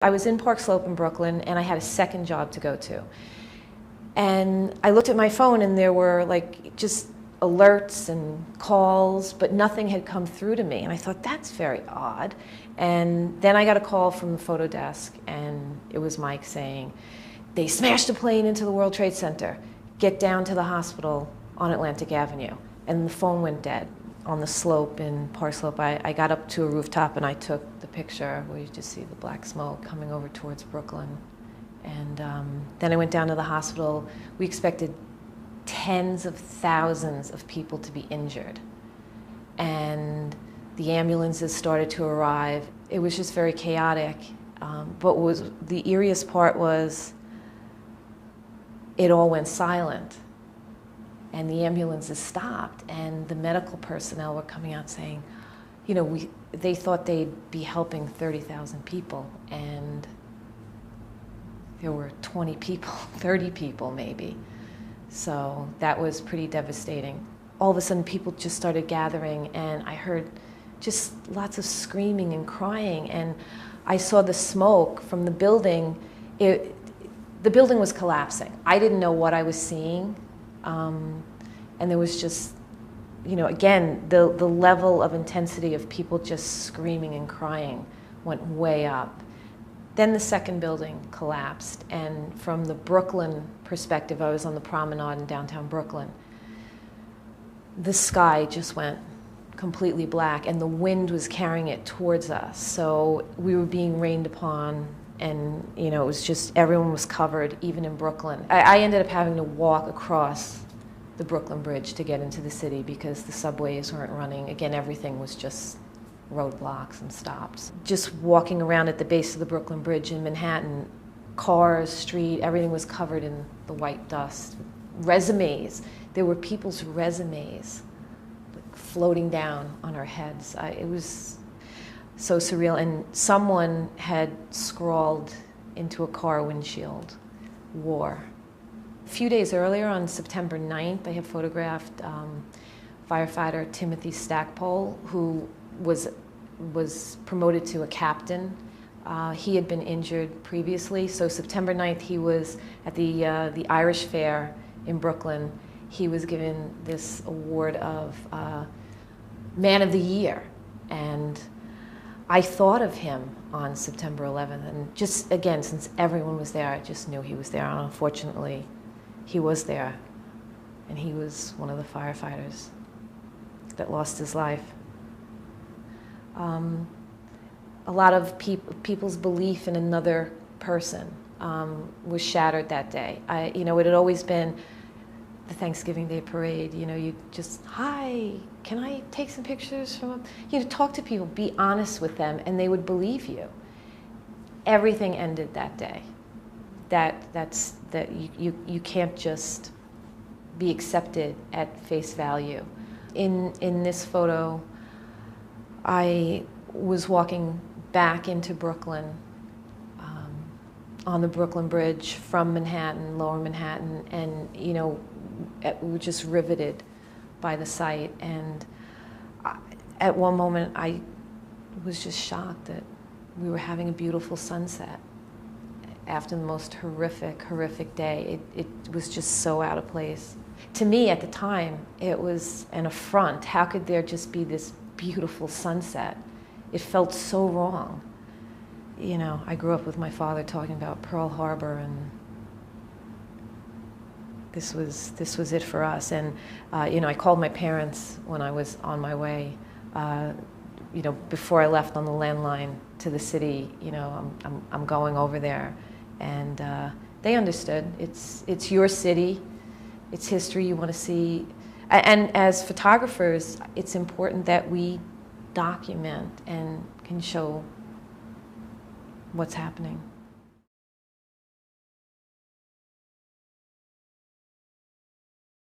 I was in Park Slope in Brooklyn, and I had a second job to go to. And I looked at my phone, and there were like just alerts and calls, but nothing had come through to me. And I thought, that's very odd. And then I got a call from the photo desk, and it was Mike saying, they smashed a plane into the World Trade Center. Get down to the hospital on Atlantic Avenue. And the phone went dead on the slope in Park Slope. I got up to a rooftop and I took the picture where you just see the black smoke coming over towards Brooklyn. And then I went down to the hospital. We expected tens of thousands of people to be injured. And the ambulances started to arrive. It was just very chaotic. But what was the eeriest part was it all went silent. And the ambulances stopped, and the medical personnel were coming out saying, you know, they thought they'd be helping 30,000 people, and there were 20 people, 30 people maybe. So that was pretty devastating. All of a sudden, people just started gathering, and I heard just lots of screaming and crying, and I saw the smoke from the building. The building was collapsing. I didn't know what I was seeing. And there was just, you know, again, the level of intensity of people just screaming and crying went way up. Then the second building collapsed, and from the Brooklyn perspective, I was on the promenade in downtown Brooklyn. The sky just went completely black, and the wind was carrying it towards us. So we were being rained upon, and you know, it was just, everyone was covered, even in Brooklyn. I ended up having to walk across the Brooklyn Bridge to get into the city because the subways weren't running. Again, everything was just roadblocks and stops. Just walking around at the base of the Brooklyn Bridge in Manhattan, cars, street, everything was covered in the white dust. Resumes, there were people's resumes like floating down on our heads. It was so surreal, and someone had scrawled into a car windshield, "War." A few days earlier, on September 9th, I had photographed firefighter Timothy Stackpole, who was promoted to a captain. He had been injured previously, so September 9th, he was at the Irish Fair in Brooklyn. He was given this award of Man of the Year, and I thought of him on September 11th, and just, again, since everyone was there, I just knew he was there, and unfortunately, he was there, and he was one of the firefighters that lost his life. A lot of people's belief in another person was shattered that day. You know, it had always been the Thanksgiving Day parade. You know, you just, hi, can I take some pictures from him? You know, talk to people, be honest with them, and they would believe you. Everything ended that day. That you can't just be accepted at face value. In this photo, I was walking back into Brooklyn on the Brooklyn Bridge from Manhattan, Lower Manhattan, and you know, we were just riveted by the sight. And at one moment, I was just shocked that we were having a beautiful sunset after the most horrific day. It was just so out of place. To me, at the time, it was an affront. How could there just be this beautiful sunset? It felt so wrong. You know, I grew up with my father talking about Pearl Harbor, and this was it for us. And you know, I called my parents when I was on my way. You know, before I left on the landline to the city. You know, I'm going over there, and they understood. It's your city, it's history you want to see, and as photographers, it's important that we document and can show what's happening.